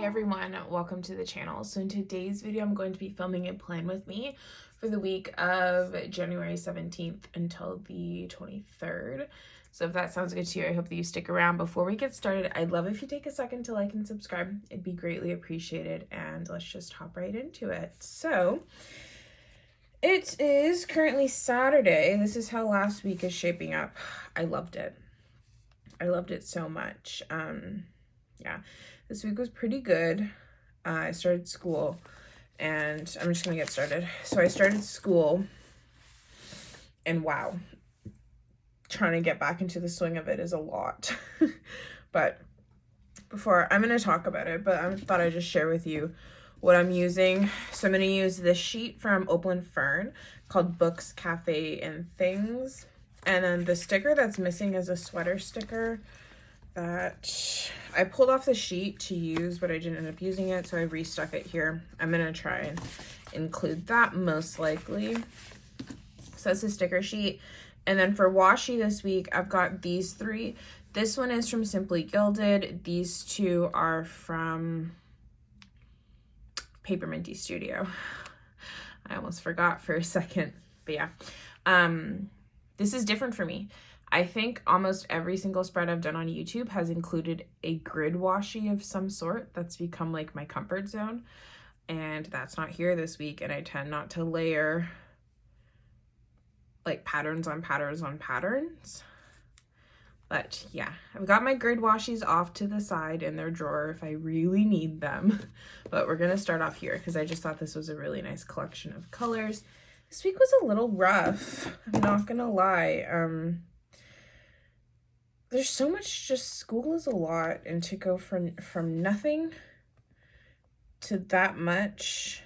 everyone, welcome to the channel. So in today's video I'm going to be filming a plan with me for the week of January 17th until the 23rd. So if that sounds good to you, I hope that you stick around. Before we get started, I'd love if you take a second to like and subscribe. It'd be greatly appreciated, and let's just hop right into it. So it is currently Saturday. This is how last week is shaping up. I loved it. I loved it so much. Yeah, this week was pretty good. I started school, and I'm just gonna get started. So I started school, and wow, trying to get back into the swing of it is a lot. But before, I'm gonna talk about it, but I thought I'd just share with you what I'm using. So I'm gonna use this sheet from Opal & Fern called Books, Cafe, and Things. And then the sticker that's missing is a sweater sticker that I pulled off the sheet to use, but I didn't end up using it, so I restuck it here. I'm gonna try and include that most likely. So that's the sticker sheet. And then for washi this week, I've got these three. This one is from Simply Gilded. These two are from Paper Minty Studio. I almost forgot for a second, but yeah. This is different for me. I think almost every single spread I've done on YouTube has included a grid washi of some sort. That's become like my comfort zone, and that's not here this week. And I tend not to layer like patterns on patterns on patterns. But yeah, I've got my grid washis off to the side in their drawer if I really need them. But we're gonna start off here because I just thought this was a really nice collection of colors. This week was a little rough, I'm not gonna lie. There's so much, just school is a lot, and to go from nothing to that much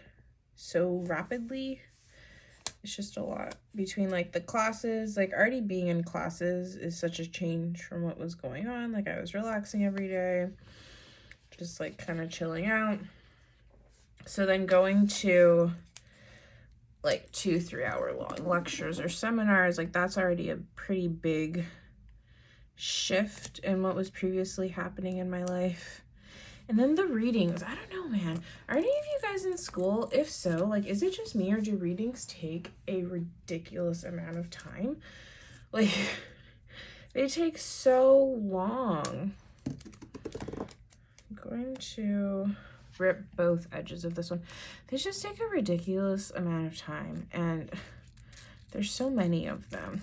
so rapidly, it's just a lot. Between like the classes, like already being in classes is such a change from what was going on. Like I was relaxing every day, just like kind of chilling out. So then going to like 2-3 hour long lectures or seminars, like that's already a pretty big shift in what was previously happening in my life. And then the readings, I don't know, man. Are any of you guys in school? If so, like, is it just me, or do readings take a ridiculous amount of time? Like, they take so long. I'm going to rip both edges of this one. They just take a ridiculous amount of time, and there's so many of them.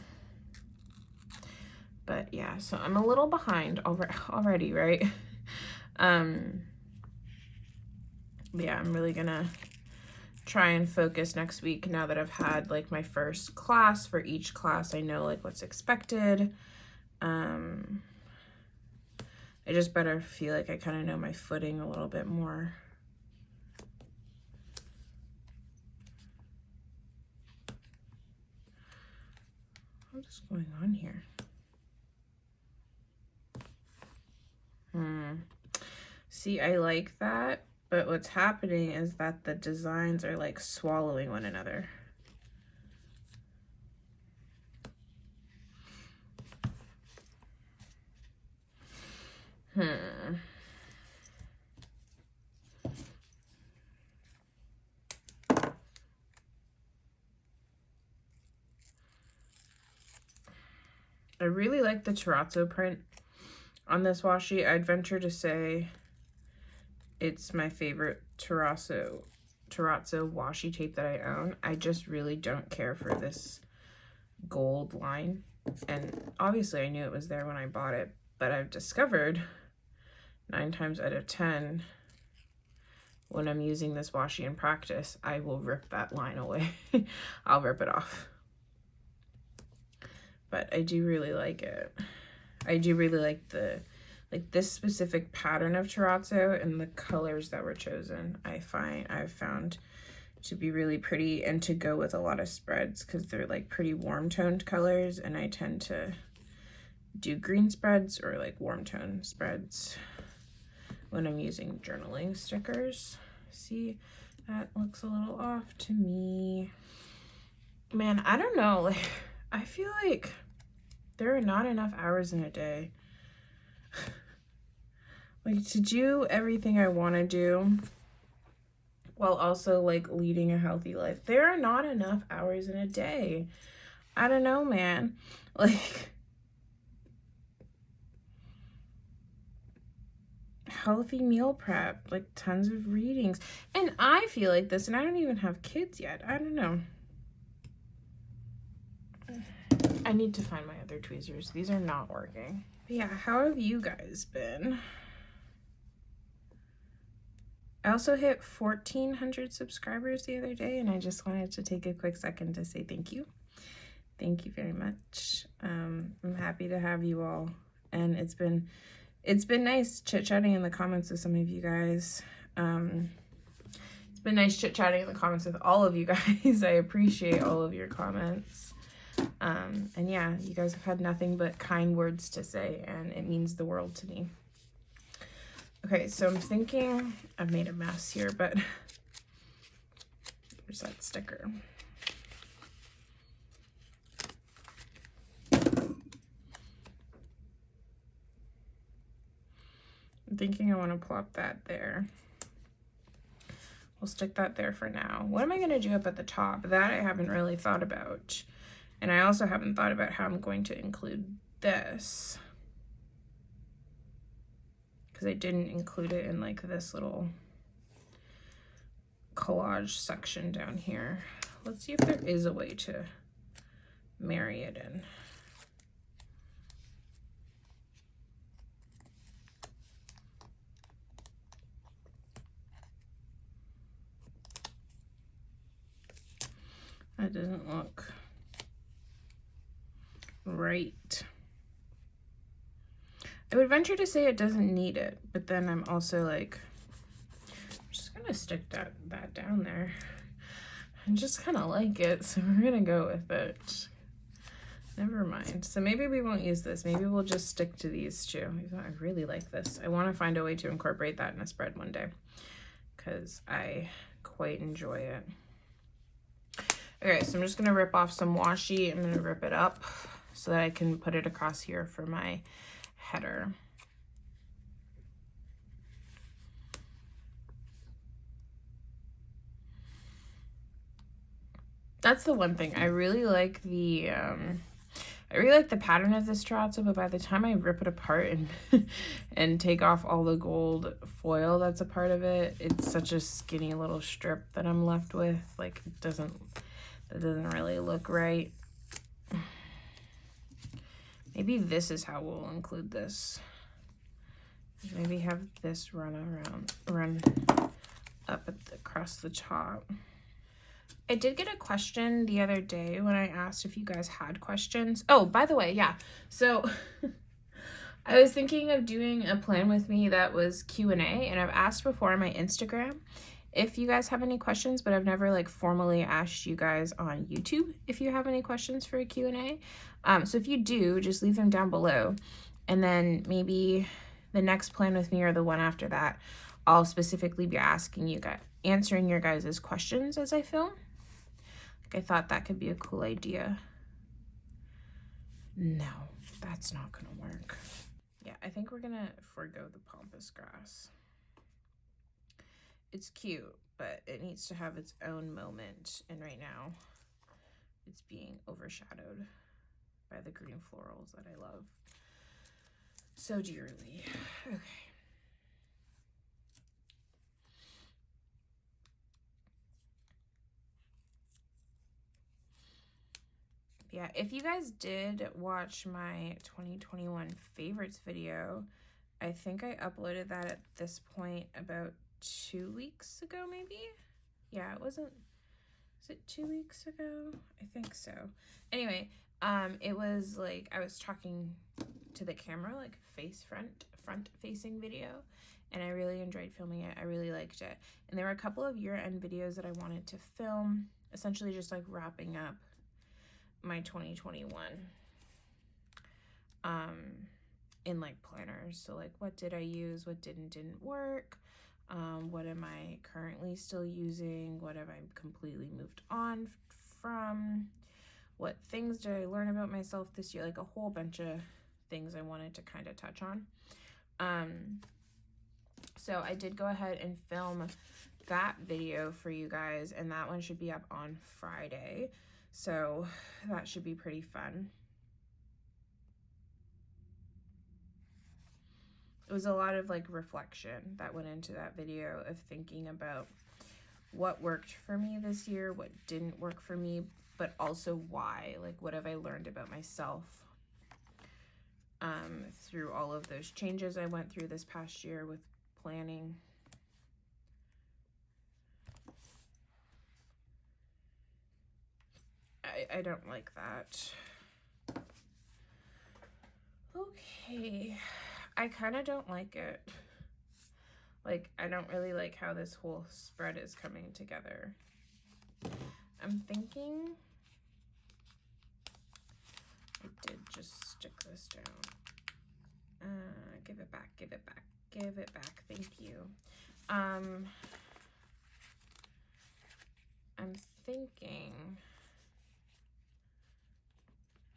But yeah, so I'm a little behind already, right? Yeah, I'm really gonna try and focus next week now that I've had like my first class. For each class, I know like what's expected. I just better feel like I kind of know my footing a little bit more. What is going on here? See, I like that, but what's happening is that the designs are like swallowing one another. I really like the terrazzo print on this washi. I'd venture to say it's my favorite terrazzo washi tape that I own. I just really don't care for this gold line, and obviously I knew it was there when I bought it, but I've discovered 9 times out of 10 when I'm using this washi in practice, I will rip that line away. I'll rip it off. But I do really like it. I do really like this specific pattern of terrazzo, and the colors that were chosen I've found to be really pretty and to go with a lot of spreads, because they're like pretty warm toned colors, and I tend to do green spreads or like warm tone spreads when I'm using journaling stickers. See, that looks a little off to me. Man, I don't know, like I feel like there are not enough hours in a day. like to do everything I want to do while also like leading a healthy life. There are not enough hours in a day. I don't know, man. Like, healthy meal prep, like tons of readings. And I feel like this, and I don't even have kids yet. I don't know. I need to find my other tweezers. These are not working. But yeah, how have you guys been? I also hit 1,400 subscribers the other day, and I just wanted to take a quick second to say thank you. Thank you very much. I'm happy to have you all, and it's been nice chit-chatting in the comments with some of you guys. It's been nice chit-chatting in the comments with all of you guys. I appreciate all of your comments. And yeah, you guys have had nothing but kind words to say, and it means the world to me. Okay, so I'm thinking, I've made a mess here, but there's that sticker. I'm thinking I want to plop that there. We'll stick that there for now. What am I going to do up at the top? That I haven't really thought about. And I also haven't thought about how I'm going to include this, because I didn't include it in like this little collage section down here. Let's see if there is a way to marry it in. That doesn't look right. I would venture to say it doesn't need it, but then I'm also like, I'm just gonna stick that down there. I just kind of like it, so we're gonna go with it. Never mind. So maybe we won't use this. Maybe we'll just stick to these two. I really like this. I want to find a way to incorporate that in a spread one day, because I quite enjoy it. Okay, so I'm just gonna rip off some washi. I'm gonna rip it up so that I can put it across here for my header. That's the one thing. I really like the pattern of this terrazzo, but by the time I rip it apart and take off all the gold foil that's a part of it, it's such a skinny little strip that I'm left with. Like, that doesn't really look right. Maybe this is how we'll include this. Maybe have this run up across the top. I did get a question the other day when I asked if you guys had questions. Oh, by the way, yeah. So I was thinking of doing a plan with me that was Q&A, and I've asked before on my Instagram if you guys have any questions, but I've never like formally asked you guys on YouTube if you have any questions for a Q&A. So if you do, just leave them down below, and then maybe the next plan with me or the one after that, I'll specifically be answering your guys' questions as I film. Like, I thought that could be a cool idea. No, that's not gonna work. Yeah, I think we're gonna forego the pampas grass. It's cute, but it needs to have its own moment, and right now it's being overshadowed by the green florals that I love so dearly. Okay. Yeah, if you guys did watch my 2021 favorites video, I think I uploaded that at this point about 2 weeks ago, maybe? Yeah, was it 2 weeks ago? I think so. Anyway, it was like I was talking to the camera, like front facing video, and I really enjoyed filming it. I really liked it. And there were a couple of year-end videos that I wanted to film, essentially just like wrapping up my 2021 in like planners. So like, what did I use, what didn't work, what am I currently still using, what have I completely moved on from, what things did I learn about myself this year, like a whole bunch of things I wanted to kind of touch on. So I did go ahead and film that video for you guys, and that one should be up on Friday. So that should be pretty fun. It was a lot of like reflection that went into that video of thinking about what worked for me this year, what didn't work for me, but also why. Like, what have I learned about myself through all of those changes I went through this past year with planning. I don't like that. Okay, I kind of don't like it. Like, I don't really like how this whole spread is coming together. I'm thinking I did just stick this down. Give it back, give it back, give it back. Thank you. I'm thinking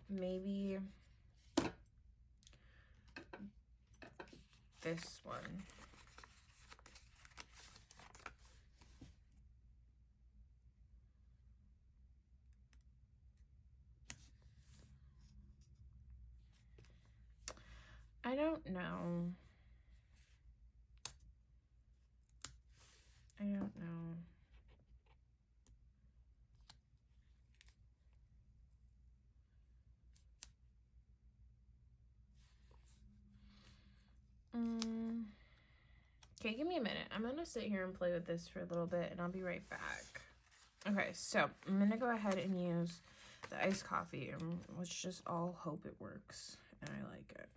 maybe this one. I don't know. I don't know. Okay, give me a minute. I'm gonna sit here and play with this for a little bit, and I'll be right back. Okay, so I'm gonna go ahead and use the iced coffee, and let's just all hope it works and I like it.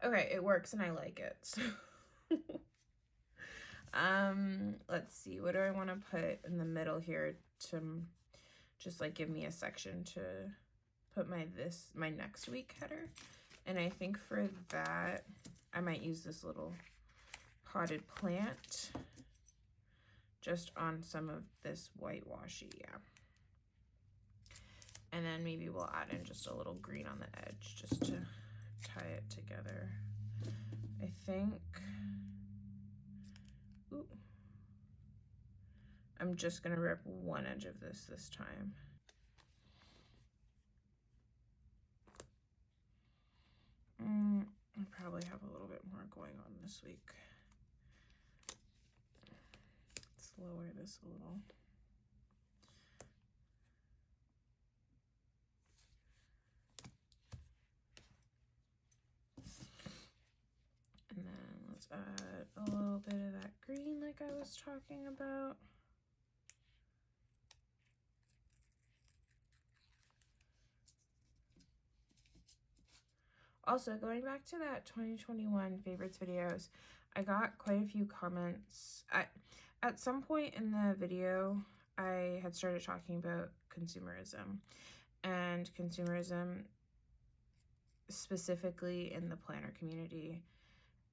Okay, it works and I like it. So let's see, what do I want to put in the middle here to just like give me a section to put my next week header? And I think for that I might use this little potted plant just on some of this whitewashy, yeah. And then maybe we'll add in just a little green on the edge just to tie it together. I think, ooh, I'm just gonna rip one edge of this time. I probably have a little bit more going on this week. Let's lower this a little. And then let's add a little bit of that green like I was talking about. Also, going back to that 2021 favorites videos, I got quite a few comments. At some point in the video, I had started talking about consumerism, and consumerism specifically in the planner community,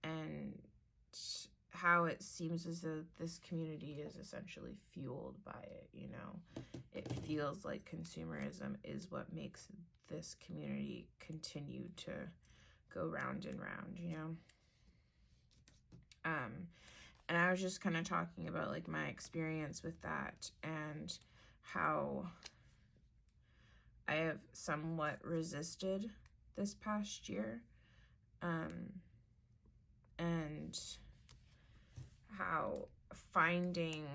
and how it seems as though this community is essentially fueled by it, you know? It feels like consumerism is what makes this community continue to go round and round, you know? And I was just kind of talking about like my experience with that and how I have somewhat resisted this past year, and how finding,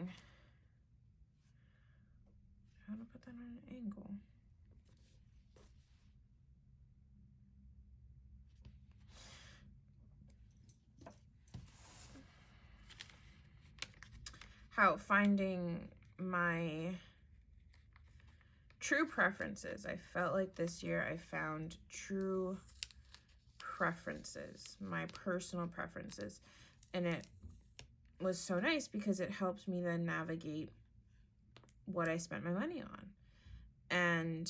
how to put that on an angle. How finding my true preferences. I felt like this year I found true preferences, my personal preferences. And it was so nice because it helped me then navigate what I spent my money on. And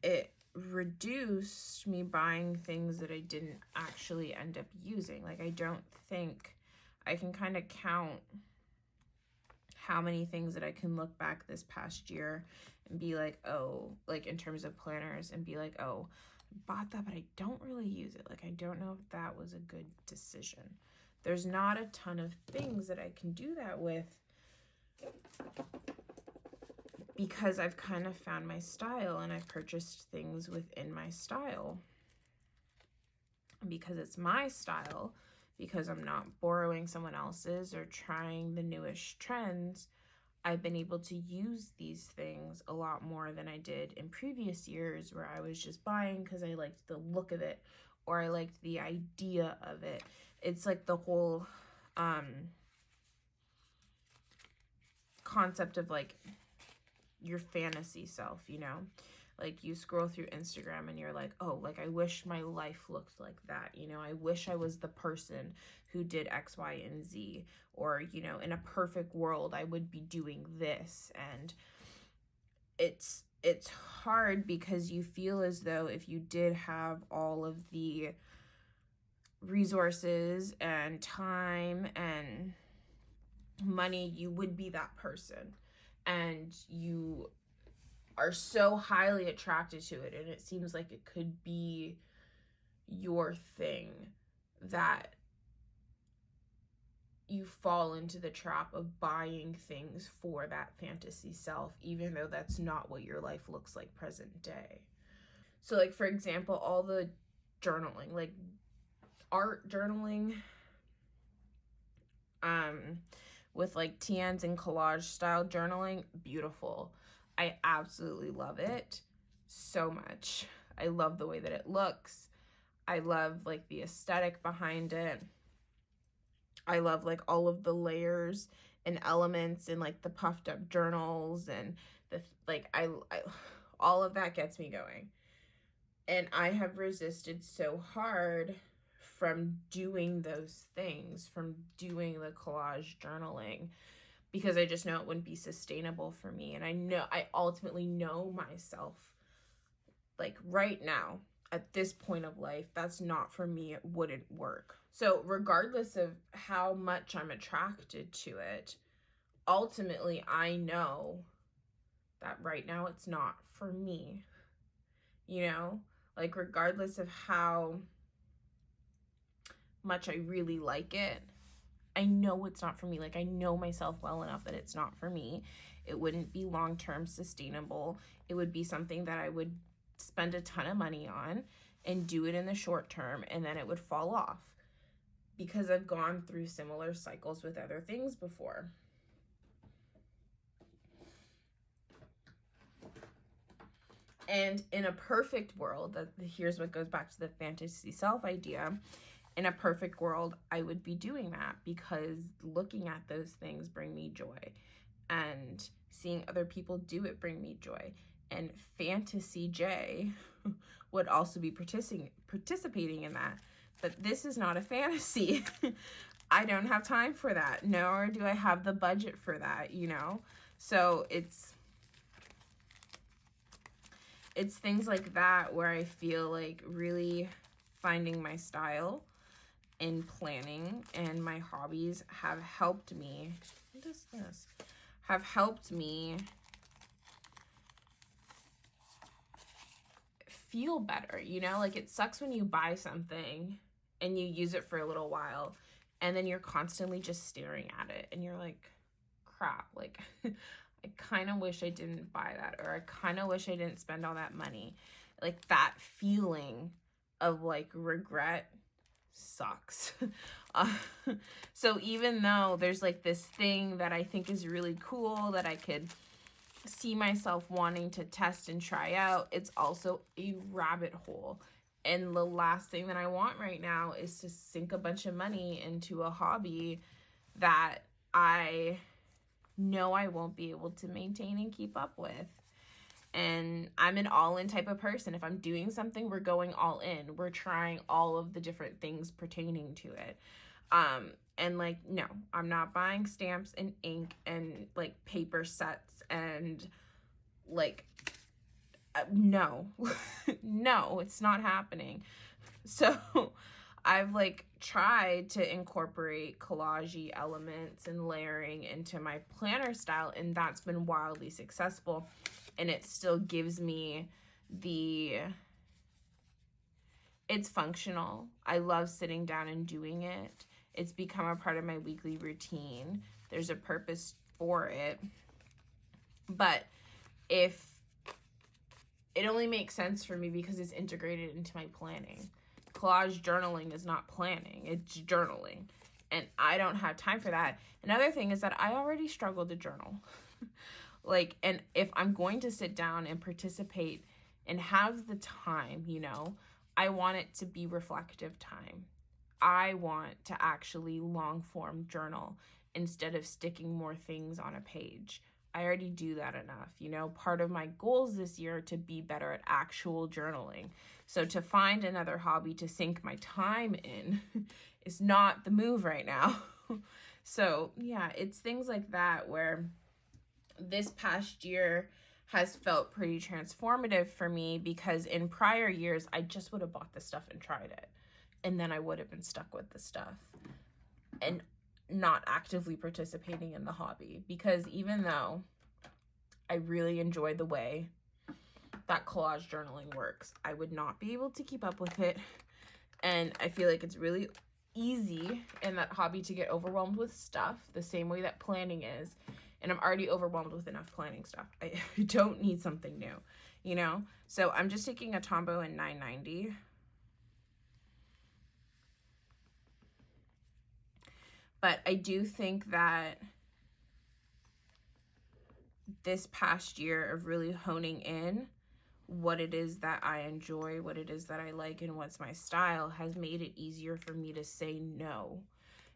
it reduced me buying things that I didn't actually end up using. Like, I don't think I can kind of count how many things that I can look back this past year and be like, oh, like in terms of planners, and be like, oh, bought that, but I don't really use it. Like, I don't know if that was a good decision. There's not a ton of things that I can do that with because I've kind of found my style and I've purchased things within my style. And because it's my style, because I'm not borrowing someone else's or trying the newish trends, I've been able to use these things a lot more than I did in previous years where I was just buying because I liked the look of it or I liked the idea of it. It's like the whole concept of like your fantasy self, you know? Like you scroll through Instagram and you're like, oh, like I wish my life looked like that. You know, I wish I was the person who did X, Y, and Z. Or, you know, in a perfect world, I would be doing this. And it's hard because you feel as though if you did have all of the resources and time and money, you would be that person. And you are so highly attracted to it and it seems like it could be your thing that you fall into the trap of buying things for that fantasy self, even though that's not what your life looks like present day. So like, for example, all the journaling, like art journaling, with like TNs and collage style journaling, beautiful. I absolutely love it so much. I love the way that it looks. I love like the aesthetic behind it. I love like all of the layers and elements and like the puffed up journals and the like I all of that gets me going. And I have resisted so hard from doing those things, from doing the collage journaling, because I just know it wouldn't be sustainable for me. And I ultimately know myself, like right now, at this point of life, that's not for me. It wouldn't work. So regardless of how much I'm attracted to it, ultimately I know that right now it's not for me, you know? Like regardless of how much I really like it, I know it's not for me. Like I know myself well enough that it's not for me. It wouldn't be long-term sustainable. It would be something that I would spend a ton of money on and do it in the short term and then it would fall off because I've gone through similar cycles with other things before. And in a perfect world, here's what goes back to the fantasy self idea. In a perfect world, I would be doing that because looking at those things bring me joy and seeing other people do it bring me joy. And Fantasy J would also be participating in that. But this is not a fantasy. I don't have time for that, nor do I have the budget for that, you know? So it's things like that where I feel like really finding my style in planning and my hobbies have helped me. What is this? Have helped me feel better, you know? Like it sucks when you buy something and you use it for a little while and then you're constantly just staring at it and you're like, crap, like I kind of wish I didn't buy that, or I kind of wish I didn't spend all that money. Like that feeling of like regret sucks. So even though there's like this thing that I think is really cool that I could see myself wanting to test and try out, it's also a rabbit hole. And the last thing that I want right now is to sink a bunch of money into a hobby that I know I won't be able to maintain and keep up with. And I'm an all-in type of person. If I'm doing something, we're going all in. We're trying all of the different things pertaining to it. And like, no, I'm not buying stamps and ink and like paper sets and like, no, no, it's not happening. So I've like tried to incorporate collage-y elements and layering into my planner style, and that's been wildly successful. And it still gives me the It's functional. I love sitting down and doing it. It's become a part of my weekly routine. There's a purpose for it. But if it only makes sense for me because it's integrated into my planning. Collage journaling is not planning, it's journaling. And I don't have time for that. Another thing is that I already struggle to journal. Like, and if I'm going to sit down and participate and have the time, you know, I want it to be reflective time. I want to actually long form journal instead of sticking more things on a page. I already do that enough. You know, part of my goals this year are to be better at actual journaling. So to find another hobby to sink my time in is not the move right now. So yeah, it's things like that where this past year has felt pretty transformative for me, because in prior years, I just would have bought the stuff and tried it. And then I would have been stuck with the stuff and not actively participating in the hobby. Because even though I really enjoy the way that collage journaling works, I would not be able to keep up with it. And I feel like it's really easy in that hobby to get overwhelmed with stuff the same way that planning is. And I'm already overwhelmed with enough planning stuff. I don't need something new, you know? So I'm just taking a Tombow in 990. But I do think that this past year of really honing in what it is that I enjoy, what it is that I like, and what's my style has made it easier for me to say no.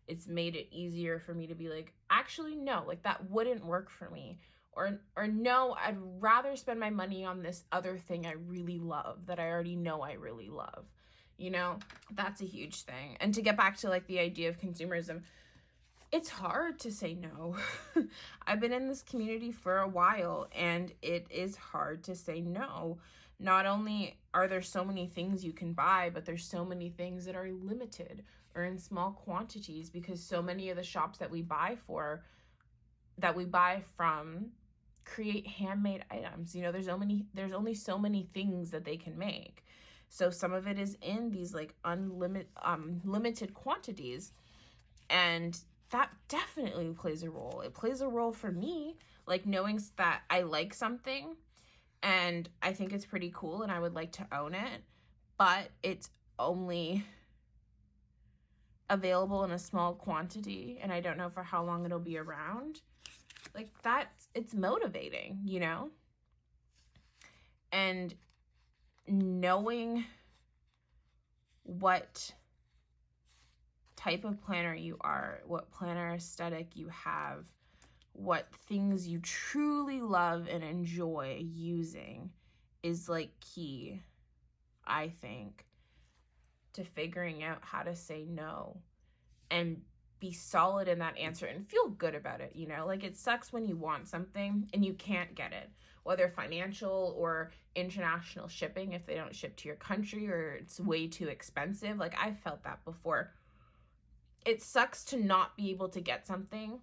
It's made it easier for me to be like, actually, no, like that wouldn't work for me. Or no, I'd rather spend my money on this other thing I really love that I already know I really love. You know, that's a huge thing. And to get back to like the idea of consumerism, it's hard to say no. I've been in this community for a while and it is hard to say no. Not only are there so many things you can buy, but there's so many things that are limited or in small quantities, because so many of the shops that we buy from create handmade items. You know, there's only so many things that they can make. So some of it is in these like limited quantities, and that definitely plays a role. It plays a role for me, like knowing that I like something and I think it's pretty cool and I would like to own it, but it's only available in a small quantity and I don't know for how long it'll be around. Like it's motivating, you know? And knowing what type of planner you are, what planner aesthetic you have, what things you truly love and enjoy using is like key, I think, to figuring out how to say no and be solid in that answer and feel good about it, you know? Like, it sucks when you want something and you can't get it, whether financial or international shipping, if they don't ship to your country or it's way too expensive. Like, I felt that before. It sucks to not be able to get something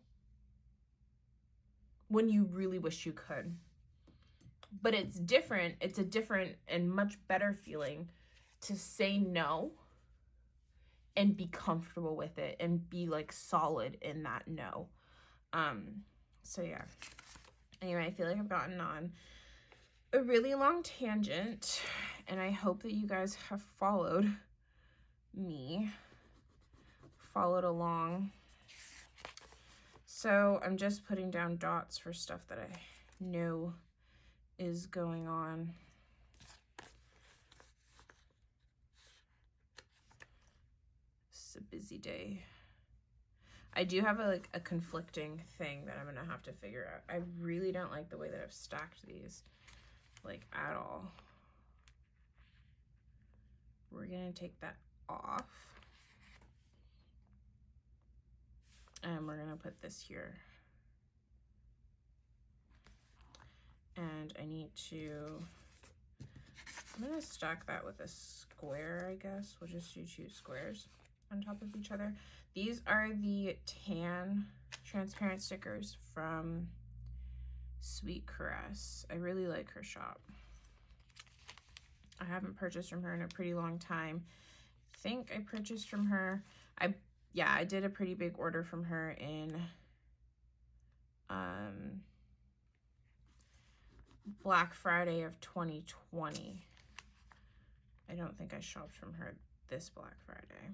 when you really wish you could. But it's different. It's a different and much better feeling to say no and be comfortable with it and be like solid in that no. So yeah. Anyway, I feel like I've gotten on a really long tangent and I hope that you guys have followed along. So I'm just putting down dots for stuff that I know is going on. It's a busy day. I do have a conflicting thing that I'm gonna have to figure out. I really don't like the way that I've stacked these, like, at all. We're gonna take that off. And we're gonna put this here. And I'm gonna stack that with a square, I guess. We'll just do 2 squares on top of each other. These are the tan transparent stickers from Sweet Caress. I really like her shop. I haven't purchased from her in a pretty long time. I think I purchased from her. I did a pretty big order from her in Black Friday of 2020. I don't think I shopped from her this Black Friday.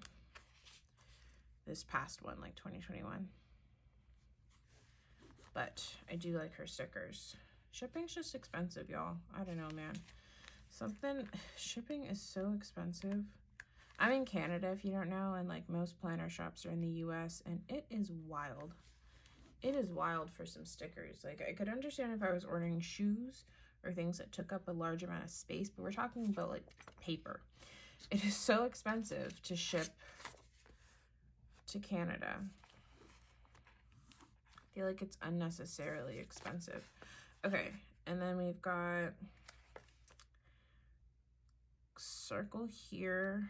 This past one, like 2021. But I do like her stickers. Shipping's just expensive, y'all. I don't know, man. Shipping is so expensive. I'm in Canada, if you don't know, and like most planner shops are in the US, and it is wild. It is wild for some stickers. Like, I could understand if I was ordering shoes or things that took up a large amount of space, but we're talking about like paper. It is so expensive to ship to Canada. I feel like it's unnecessarily expensive. Okay, and then we've got circle here.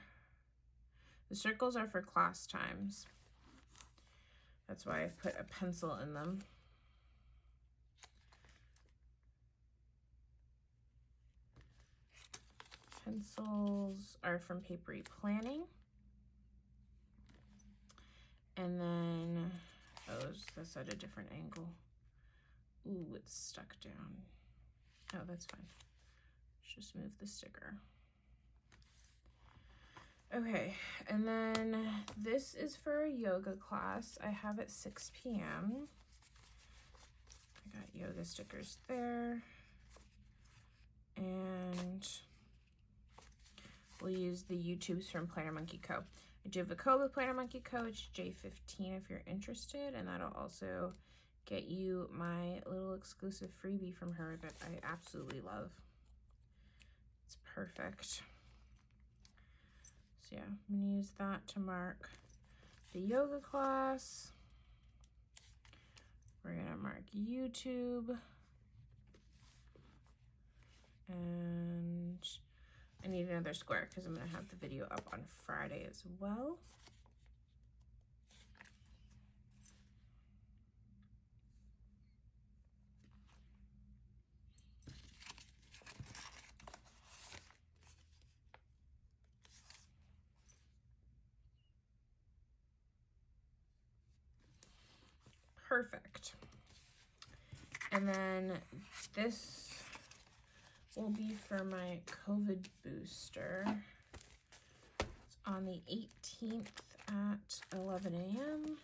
The circles are for class times. That's why I've put a pencil in them. Pencils are from Papery Planning. And then, oh, that's at a different angle. Ooh, it's stuck down. Oh, that's fine. Let's just move the sticker. Okay, and then this is for a yoga class. I have at 6 p.m. I got yoga stickers there. And we'll use the YouTubes from Planner Monkey Co. I do have a code with Planner Monkey Co. It's J15 if you're interested, and that'll also get you my little exclusive freebie from her that I absolutely love. It's perfect. So yeah, I'm gonna use that to mark the yoga class. We're gonna mark YouTube. And I need another square because I'm gonna have the video up on Friday as well. Perfect. And then this will be for my COVID booster. It's on the 18th at 11 a.m.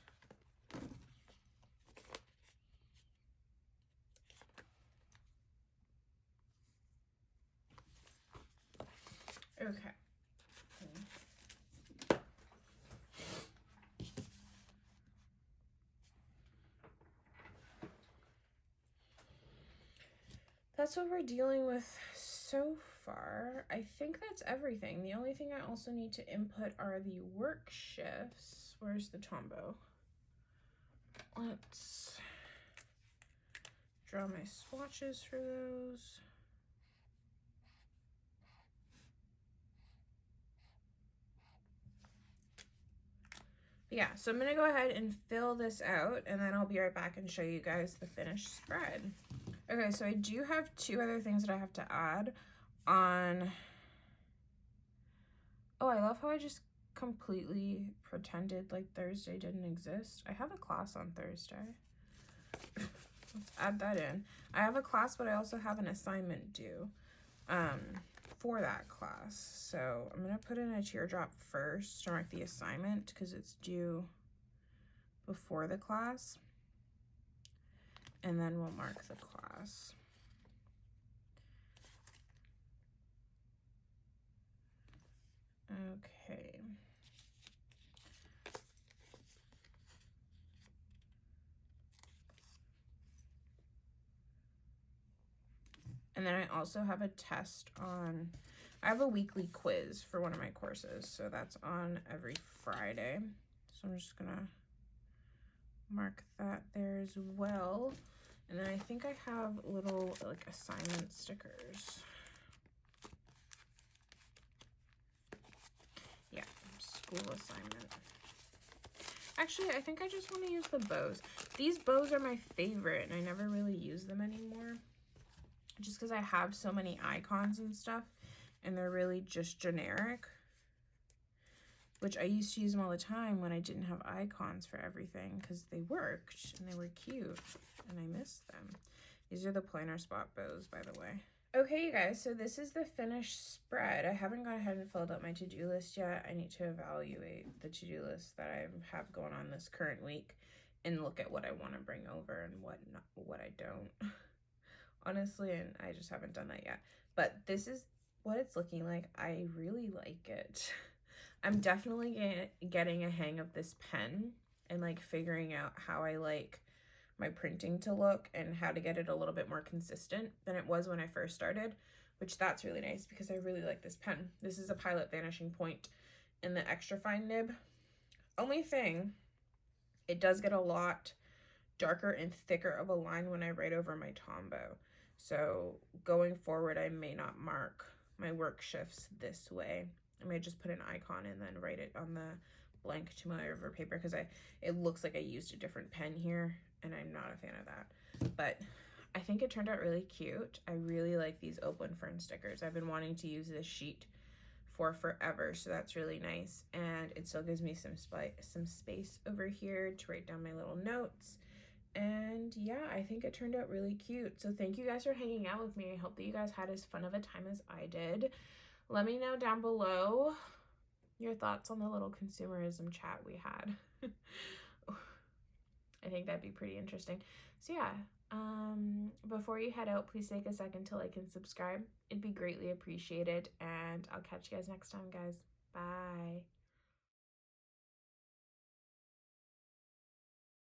Okay. That's what we're dealing with so far. I think that's everything. The only thing I also need to input are the work shifts. Where's the Tombow? Let's draw my swatches for those. Yeah, so I'm gonna go ahead and fill this out, and then I'll be right back and show you guys the finished spread. Okay, so I do have two other things that I have to add on. Oh, I love how I just completely pretended like Thursday didn't exist. I have a class on Thursday. Let's add that in. I have a class, but I also have an assignment due for that class. So I'm gonna put in a teardrop first to mark the assignment because it's due before the class. And then we'll mark the class. Okay. And then I also have a test on, I have a weekly quiz for one of my courses. So that's on every Friday. So I'm just gonna mark that there as well. And then I think I have little like assignment stickers. Yeah, school assignment. Actually, I think I just want to use the bows. These bows are my favorite and I never really use them anymore. Just because I have so many icons and stuff and they're really just generic, which I used to use them all the time when I didn't have icons for everything because they worked and they were cute and I missed them. These are the planner spot bows, by the way. Okay, you guys, so this is the finished spread. I haven't gone ahead and filled out my to-do list yet. I need to evaluate the to-do list that I have going on this current week and look at what I want to bring over and what I don't. Honestly, and I just haven't done that yet. But this is what it's looking like. I really like it. I'm definitely getting a hang of this pen and like figuring out how I like my printing to look and how to get it a little bit more consistent than it was when I first started, which that's really nice because I really like this pen. This is a Pilot Vanishing Point in the extra fine nib. Only thing, it does get a lot darker and thicker of a line when I write over my Tombow. So going forward, I may not mark my work shifts this way. I may just put an icon and then write it on the blank to my over paper because it looks like I used a different pen here and I'm not a fan of that. But I think it turned out really cute. I really like these open fern stickers. I've been wanting to use this sheet for forever, so that's really nice. And it still gives me some space over here to write down my little notes. And yeah, I think it turned out really cute. So thank you guys for hanging out with me. I hope that you guys had as fun of a time as I did. Let me know down below your thoughts on the little consumerism chat we had. I think that'd be pretty interesting. So yeah, before you head out, please take a second to like and subscribe. It'd be greatly appreciated, and I'll catch you guys next time, guys. Bye.